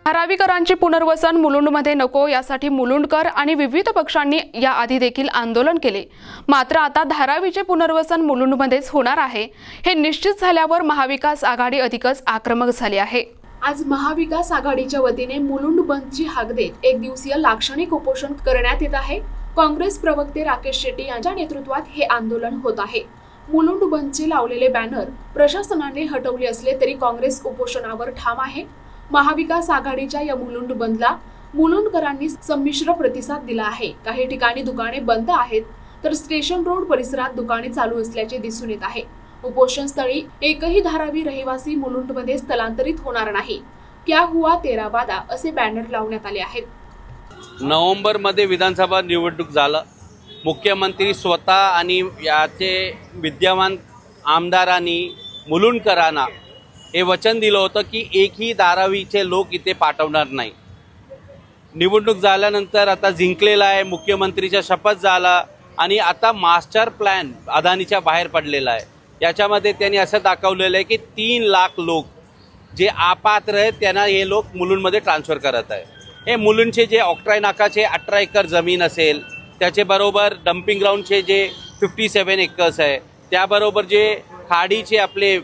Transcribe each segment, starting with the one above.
धारावीकरांचे पुनर्वसन मुलुंडमध्ये नको यासाठी मुलुंडकर आणि विविध पक्षांनी याआधी देखील आंदोलन केले। मात्र आता धारावीचे पुनर्वसन मुलुंडमध्येच होणार आहे हे निश्चित झाल्यावर महाविकास आघाडी अधिकच आक्रमक झाली आहे। आज महाविकास आघाडीच्या वतीने मुलुंड बंदची हाक देत एक दिवसीय लाक्षणिक उपोषण करण्यात येत आहे। काँग्रेस प्रवक्ते राकेश शेट्टी यांच्या नेतृत्वात हे आंदोलन होत आहे। मुलुंड बंदचे लावलेले बॅनर प्रशासनाने हटवले असले तरी काँग्रेस उपोषणावर ठाम आहे। महाविकास आघाडीच्या या मुलुंड बंदला मुलुंडकरांनी संमिश्र प्रतिसाद दिला आहे। काही ठिकाणी दुकाने बंद आहेत तर स्टेशन रोड परिसरात दुकाने चालू असल्याचे दिसून येत आहे। उपोषण स्थळी एकही धारावी रहिवासी मुलुंडमध्ये स्थलांतरित होणार नाही। क्या हुआ तेरा वादा असे बॅनर लावण्यात आले आहेत। नोव्हेंबर मध्ये विधानसभा निवडणूक झालं। मुख्यमंत्री स्वतः आणि याचे विद्यमान आमदारांनी मुलुंडकरांना हे वचन दिलं होतं की एकही धारावीचे लोक इथे पाठवणार नाही। निवडणूक झाल्यानंतर आता जिंकलेला आहे, मुख्यमंत्रीचा शपथ झाला आणि आता मास्टर प्लॅन अदानीच्या बाहेर पडलेला आहे। याच्यामध्ये त्यांनी असं दाखवलेलं आहे की 3 लाख लोक जे अपात्र आहेत त्यांना हे लोक मुलुंडमध्ये ट्रान्सफर करत आहे। हे मुलुंडचे जे ऑक्ट्राय नाकाचे 18 एकर जमीन असेल, त्याचे बरोबर डम्पिंग ग्राउंडचे जे 57 एकर्स आहे, त्याबरोबर जे खाडीचे आपले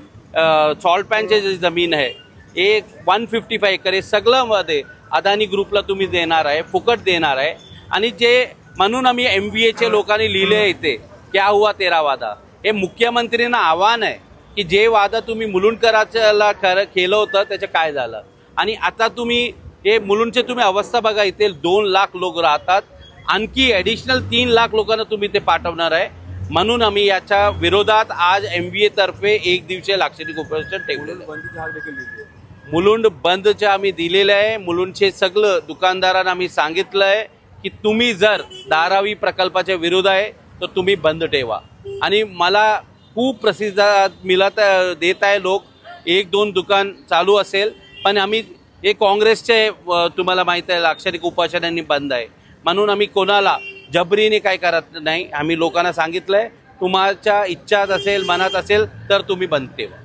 सॉल्ट पॅनचे जे जमीन आहे एक 155 एकर, हे सगळं मध्ये अदानी ग्रुपला तुम्ही देणार आहे, फुकट देणार आहे। आणि जे म्हणून आम्ही MVAचे लोकांनी लिहिले इथे क्या हुआ तेरा वादा, हे मुख्यमंत्र्यांना आव्हान आहे की जे वादा तुम्ही मुलुंडकराला केलं होतं त्याचं काय झालं। आणि आता तुम्ही हे मुलुंडचे तुम्ही अवस्था बघा, इथे 2 लाख लोक राहतात, आणखी ॲडिशनल 3 लाख लोकांना तुम्ही ते पाठवणार आहे। म्हणून आम्ही याच्या विरोधात आज MVA तर्फे एक दिवसीय लाक्षणिक उपोषण ठेवलेलं आहे। मुलुंड बंदचे आम्ही दिलेलं आहे। मुलुंडचे सगळं दुकानदारांना आम्ही सांगितलं आहे की तुम्ही जर धारावी प्रकल्पाच्या विरोध आहे तर तुम्ही बंद ठेवा। आणि मला खूप प्रतिसाद मिळत देत आहे, लोक 1-2 दुकान चालू असेल, पण आम्ही हे काँग्रेसचे तुम्हाला माहीत आहे लाक्षणिक उपोषणांनी बंद आहे। म्हणून आम्ही कोणाला जबरीने काय करत नाही। आम्ही लोकांना सांगितलंय तुमच्या इच्छात असेल, मनात असेल तर तुम्ही बंद ठेवा।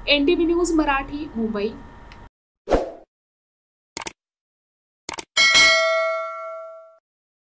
NTV news Marathi, Mumbai.